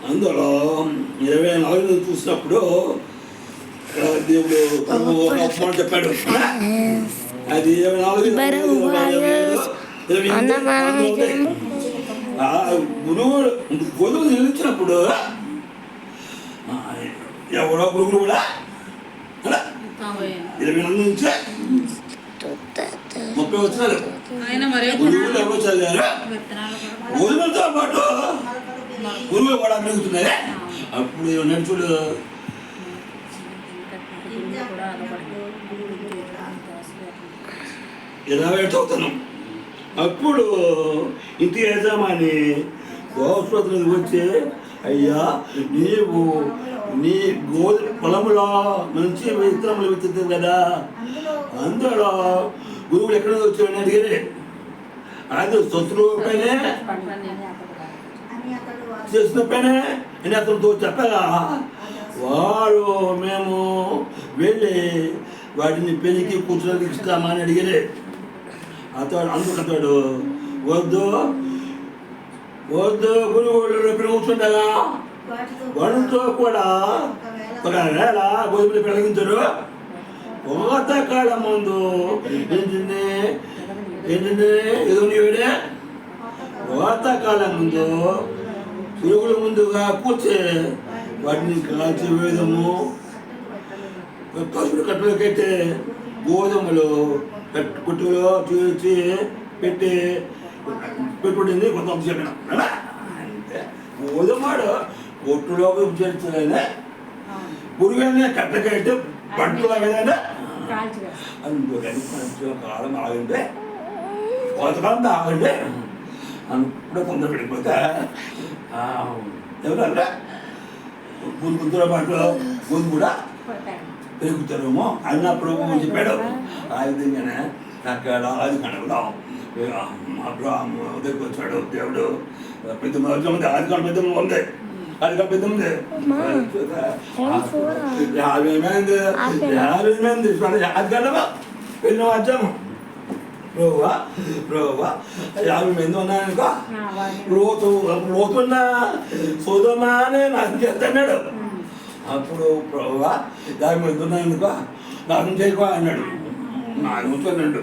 అందులో 24 చూసినప్పుడు దేవుడు మాట చెప్పాడు. అది 24 గురువు గొలువు నిలిచినప్పుడు ఎవరో గురువులు కూడా 24 నుంచి 30 వచ్చినారు. గురువులు ఎవరో చదివారు. గోధుమలతో పాటు గురువులు కూడా మెరుగుతున్నాయి. అప్పుడు నడుచుడు ఎలా చదువుతాను. అప్పుడు ఇంటి యజమాని గోశ్రోతులకు వచ్చి, అయ్యా నీవు నీ పొలంలో మంచి విత్తనములు విత్తుతుంది కదా, అందులో గురువులు ఎక్కడ వచ్చాయని అడిగారు. అది శత్రువుపైనే చేసిన పైనే అని అతనితో చెప్పగా వాడు మేము వెళ్ళి వాటిని పెళ్లికి కూర్చోడానికి ఇస్తామా అని అడిగారు. అందుకతాడు వద్దు వద్దు గురువు కూర్చుంటాగా వాడితో కూడా ఒకవేళ గోధుమలు పెరిగించారు. ఒక కాలం ముందు ఏంటంటే ఏదో నీడే వాతాకాలం ముందు పురుగుల ముందుగా కూర్చే వాటిని కాల్చి వేయడము, పసుపు కట్టులో కట్టే గోధుమలు కొట్టులో చూసి పెట్టి పెట్టుబడింది కొంత చెప్పిన అంటే గోధుమడు కొట్టులోకి చేర్చలేనే పురుగైనా కట్టకట్టి పంటలో ఏదైనా అందుకని కొంచెం కాలం ఆగంటే కొంతకాలం ఆగండి అప్పుడు తొందర పెడిపోతే ఎవరన్నా గుంతులో పాటు గొంతు కూడా పెరుగుతారేమో అన్నప్పుడు చెప్పాడు. ఆ విధంగానే అక్కడ అది కనగడం దగ్గరికి వచ్చాడు దేవుడు. పెద్ద ఉంది, అది కాదు పెద్ద ఉంది, అది కాదు పెద్ద ఉంది. 50 మంది అది కలవా పెళ్ళి వచ్చాము. రోవా 50 మంది ఉన్నాయనుకో, లోతున్న సోదమా అని నాకు చేస్తున్నాడు. అప్పుడు ప్రభువా 50 మంది ఉన్నాయనుకో నాకు చేయకో అన్నాడు. నాకు ఉంచున్నాడు.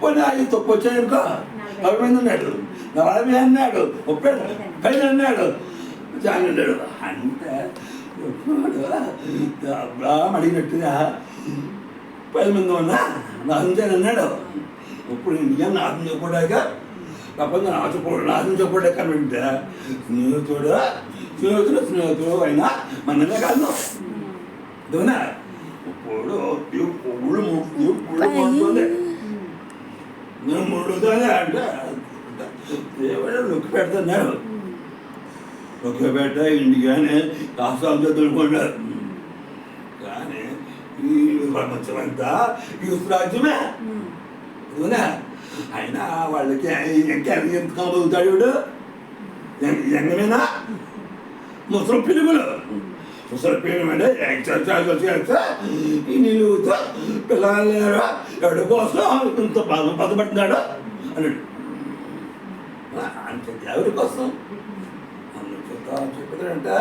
పోనీ అది తప్పు వచ్చాయనుకో 40 మంది ఉన్నాడు, 40 అన్నాడు, 30 అన్నాడు, చాలా అన్నాడు. అంటే అబ్రాహం అడిగినట్టుగా 10 మంది ఉన్నా నాకు అన్నాడు. ఇప్పుడు నిజంగా నాశనం చెప్పడాక ప్రపంచం నాశనం చెప్పడాక అంటే స్నేహితుడు అయినా మనమే కాదు. అదేనా ఇప్పుడు ముడుతుంది నేను ముడుతుంది అంటే దేవుడు నొక్కి పెడుతున్నాడు. నొక్కి పెట్ట ఇంటికానే రాష్ట్రాలతో తొడుకున్నారు. కానీ ఈ ప్రపంచమంతా ఈ రాజ్యమే. అదేనా అయినా వాళ్ళకి ఎంత కనబడుతాడు వీడు ఎంగమేనా ముసలి పిలుగులు ముసలి పిలుగు అంటే ఈ నిలువుతో పిల్లలు ఎవరి కోసం ఇంత పదపడుతున్నాడు అన్నాడు. అంటే ఎవరి కోసం అన్న చెప్తాడంటే